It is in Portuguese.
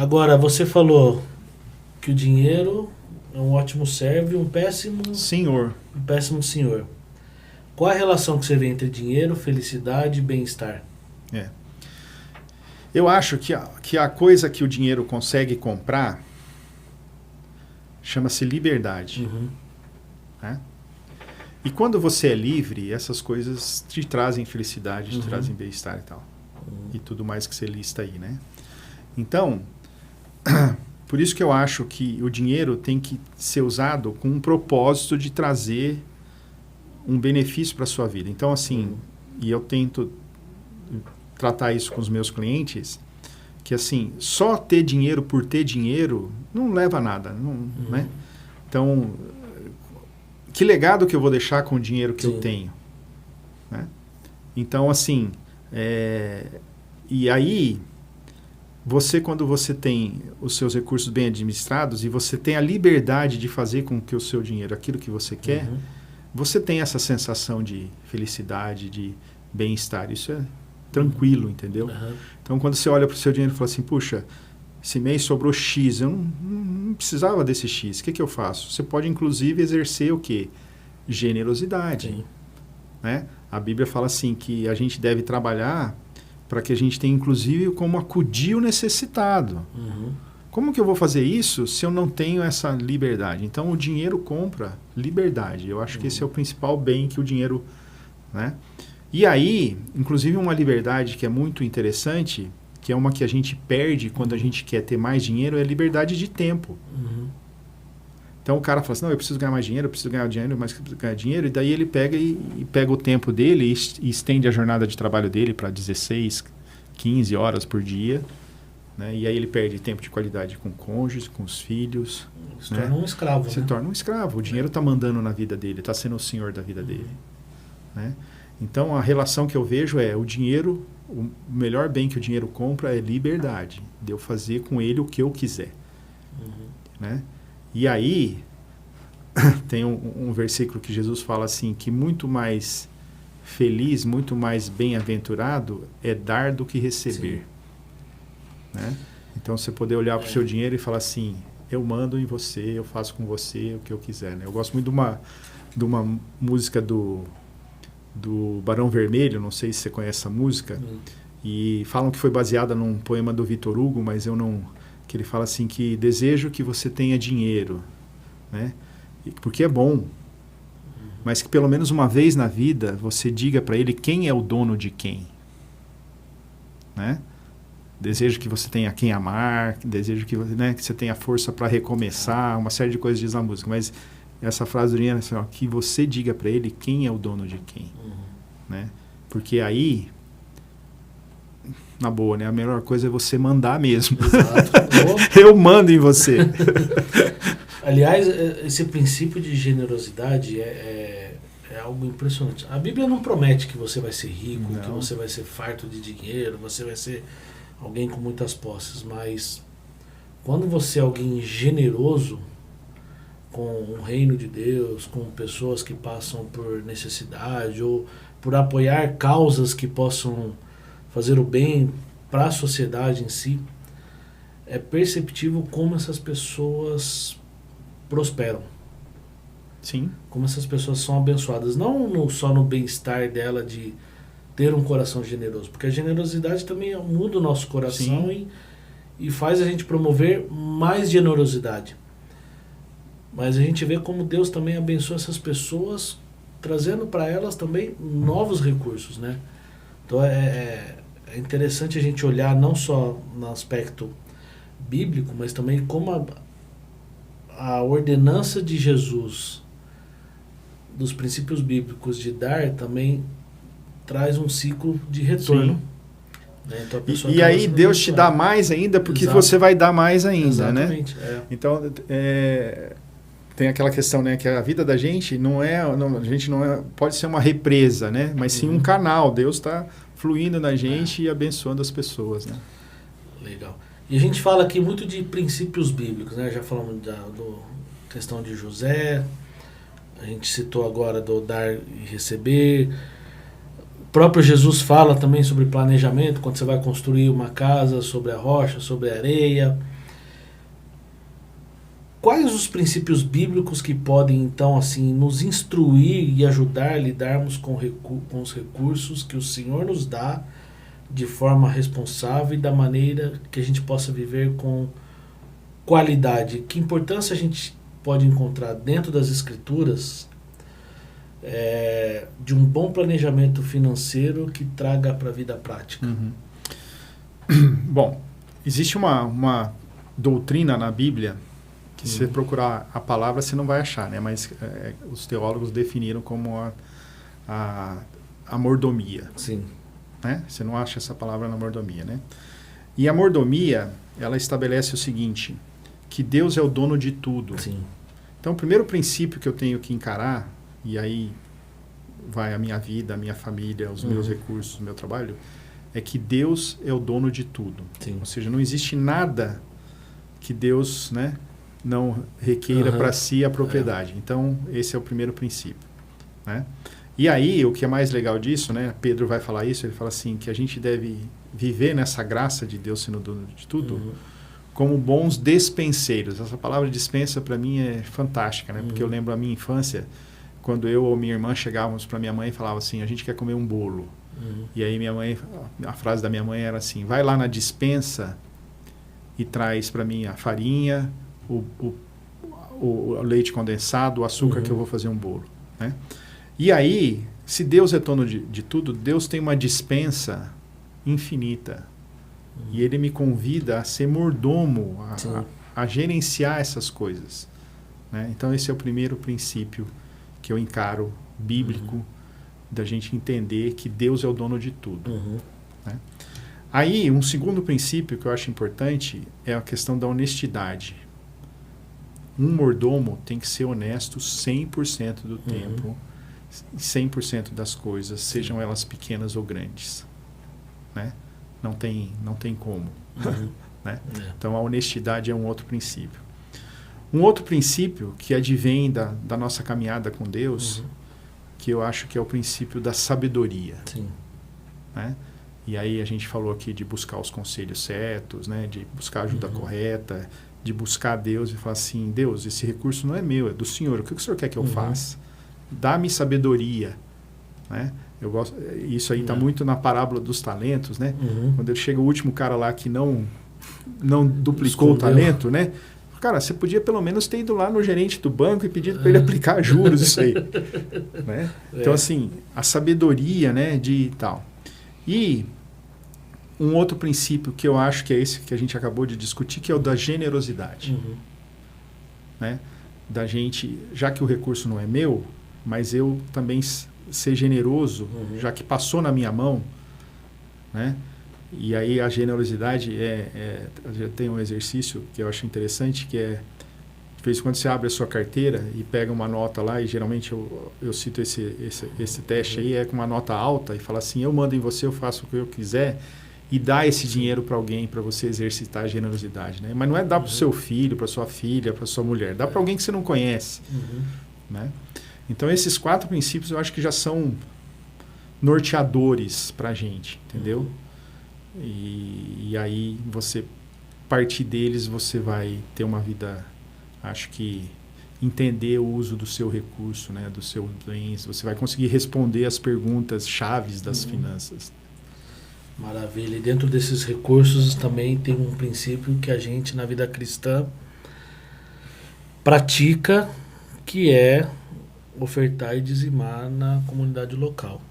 Agora, você falou que o dinheiro é um ótimo servo e um péssimo Senhor. senhor. Qual a relação que você vê entre dinheiro, felicidade e bem-estar? Eu acho que a coisa que o dinheiro consegue comprar chama-se liberdade. Uhum. Né? E quando você é livre, essas coisas te trazem felicidade, te Uhum. trazem bem-estar e tal. Uhum. E tudo mais que você lista aí, né? Então, por isso que eu acho que o dinheiro tem que ser usado com um propósito de trazer um benefício para a sua vida. Então, assim, e eu tento tratar isso com os meus clientes, que assim, só ter dinheiro por ter dinheiro não leva a nada, não, né? Então, que legado que eu vou deixar com o dinheiro que Sim. eu tenho? Né? Então, assim, e aí, quando você tem os seus recursos bem administrados e você tem a liberdade de fazer com que o seu dinheiro, aquilo que você quer, Uhum. você tem essa sensação de felicidade, de bem-estar. Isso é tranquilo, entendeu? Uhum. Então, quando você olha para o seu dinheiro e fala assim, puxa, esse mês sobrou X, eu não precisava desse X, o que eu faço? Você pode, inclusive, exercer o quê? Generosidade. Sim. Né? A Bíblia fala assim, que a gente deve trabalhar para que a gente tenha, inclusive, como acudir o necessitado. Uhum. Como que eu vou fazer isso se eu não tenho essa liberdade? Então, o dinheiro compra liberdade. Eu acho que esse é o principal bem que o dinheiro... Né? E aí, inclusive, uma liberdade que é muito interessante, que é uma que a gente perde quando a gente quer ter mais dinheiro, é a liberdade de tempo. Uhum. Então, o cara fala assim, não, eu preciso ganhar mais dinheiro, eu preciso ganhar dinheiro, mas eu preciso ganhar dinheiro, e daí ele pega e pega o tempo dele e estende a jornada de trabalho dele para 16, 15 horas por dia, né? E aí ele perde tempo de qualidade com o cônjuge, com os filhos. Se né? torna um escravo. Se né? torna um escravo. O dinheiro está mandando na vida dele, está sendo o senhor da vida dele. Né? Então, a relação que eu vejo é o dinheiro, o melhor bem que o dinheiro compra é liberdade, de eu fazer com ele o que eu quiser. Uhum. Né? E aí, tem um versículo que Jesus fala assim, que muito mais feliz, muito mais bem-aventurado é dar do que receber. Né? Então, você poder olhar para o seu dinheiro e falar assim, eu mando em você, eu faço com você o que eu quiser. Né? Eu gosto muito de uma música do Barão Vermelho, não sei se você conhece essa música, e falam que foi baseada num poema do Victor Hugo, mas eu não... que ele fala assim que desejo que você tenha dinheiro, né? Porque é bom, mas que pelo menos uma vez na vida você diga para ele quem é o dono de quem. Né? Desejo que você tenha quem amar, desejo que, né, que você tenha força para recomeçar, uma série de coisas diz na música, mas essa frase do Rian é assim, ó, que você diga para ele quem é o dono de quem. Né? Porque aí, na boa, né, a melhor coisa é você mandar mesmo. Exato. Eu mando em você. Aliás, esse princípio de generosidade é algo impressionante. A Bíblia não promete que você vai ser rico, que você vai ser farto de dinheiro, você vai ser alguém com muitas posses, mas quando você é alguém generoso com o reino de Deus, com pessoas que passam por necessidade ou por apoiar causas que possam fazer o bem para a sociedade em si, é perceptível como essas pessoas prosperam. Sim. Como essas pessoas são abençoadas. Não só no bem-estar dela de ter um coração generoso, porque a generosidade também muda o nosso coração e faz a gente promover mais generosidade. Mas a gente vê como Deus também abençoa essas pessoas, trazendo para elas também novos recursos, né? Então é interessante a gente olhar não só no aspecto bíblico, mas também como a ordenança de Jesus, dos princípios bíblicos de dar, também traz um ciclo de retorno. Né? Então, e aí Deus te dá mais ainda, porque você vai dar mais ainda. Exatamente, né? Então, tem aquela questão, né, que a vida da gente a gente não é, pode ser uma represa, né, mas sim um canal. Deus está fluindo na gente e abençoando as pessoas, né? Legal. E a gente fala aqui muito de princípios bíblicos, né? Já falamos da questão de José, a gente citou agora do dar e receber. O próprio Jesus fala também sobre planejamento, quando você vai construir uma casa, sobre a rocha, sobre a areia. quais os princípios bíblicos que podem, então, assim, nos instruir e ajudar a lidarmos com os recursos que o Senhor nos dá de forma responsável e da maneira que a gente possa viver com qualidade? Que importância a gente pode encontrar dentro das Escrituras de um bom planejamento financeiro que traga para a vida prática? Bom, existe uma doutrina na Bíblia que se você procurar a palavra você não vai achar, né? Mas os teólogos definiram como a mordomia. Sim. Né? Você não acha essa palavra na mordomia, né? E a mordomia, ela estabelece o seguinte, que Deus é o dono de tudo. Sim. Então, o primeiro princípio que eu tenho que encarar, e aí vai a minha vida, a minha família, os meus recursos, o meu trabalho, é que Deus é o dono de tudo. Sim. Ou seja, não existe nada que Deus, né, não requeira para si a propriedade. Então, esse é o primeiro princípio. Né? E aí, o que é mais legal disso, né, Pedro vai falar isso, ele fala assim, que a gente deve viver nessa graça de Deus sendo dono de tudo, como bons despenseiros. Essa palavra dispensa para mim é fantástica, né? Porque eu lembro a minha infância, quando eu ou minha irmã chegávamos para minha mãe e falava assim, a gente quer comer um bolo. E aí minha mãe, a frase da minha mãe era assim, vai lá na despensa e traz para mim a farinha, o leite condensado, o açúcar que eu vou fazer um bolo. Né? E aí, se Deus é dono de tudo, Deus tem uma despensa infinita. E Ele me convida a ser mordomo, a gerenciar essas coisas. Né? Então esse é o primeiro princípio que eu encaro, bíblico, da gente entender que Deus é o dono de tudo. Né? Aí, um segundo princípio que eu acho importante é a questão da honestidade. Um mordomo tem que ser honesto 100% do tempo, 100% das coisas, sejam elas pequenas ou grandes. Né? Não tem como. Né? Então, a honestidade é um outro princípio. Um outro princípio que advém da nossa caminhada com Deus, que eu acho que é o princípio da sabedoria. Sim. Né? E aí a gente falou aqui de buscar os conselhos certos, né? De buscar a ajuda correta, de buscar Deus e falar assim, Deus, esse recurso não é meu, é do Senhor. O que o Senhor quer que eu faça? Dá-me sabedoria. Né? Eu gosto, isso aí está muito na parábola dos talentos, né? Quando ele chega o último cara lá que não duplicou o talento, né? Cara, você podia pelo menos ter ido lá no gerente do banco e pedido para ele aplicar juros, isso aí. Né? Então, assim, a sabedoria, né, de tal. E um outro princípio que eu acho que é esse que a gente acabou de discutir, que é o da generosidade. Né? Da gente, já que o recurso não é meu, mas eu também ser generoso, já que passou na minha mão, né? E aí a generosidade tem um exercício que eu acho interessante, que é, de vez em quando você abre a sua carteira e pega uma nota lá, e geralmente eu cito esse teste aí, é com uma nota alta, e fala assim, eu mando em você, eu faço o que eu quiser, e dá esse dinheiro para alguém, para você exercitar a generosidade. Né? Mas não é dar para o seu filho, para sua filha, para sua mulher, dá para alguém que você não conhece. Né? Então esses 4 princípios eu acho que já são norteadores para a gente, entendeu? E aí você partir deles, você vai ter uma vida, acho que entender o uso do seu recurso, né, dos seus bens, você vai conseguir responder as perguntas chaves das finanças. Maravilha. E dentro desses recursos também tem um princípio que a gente na vida cristã pratica, que é ofertar e dizimar na comunidade local.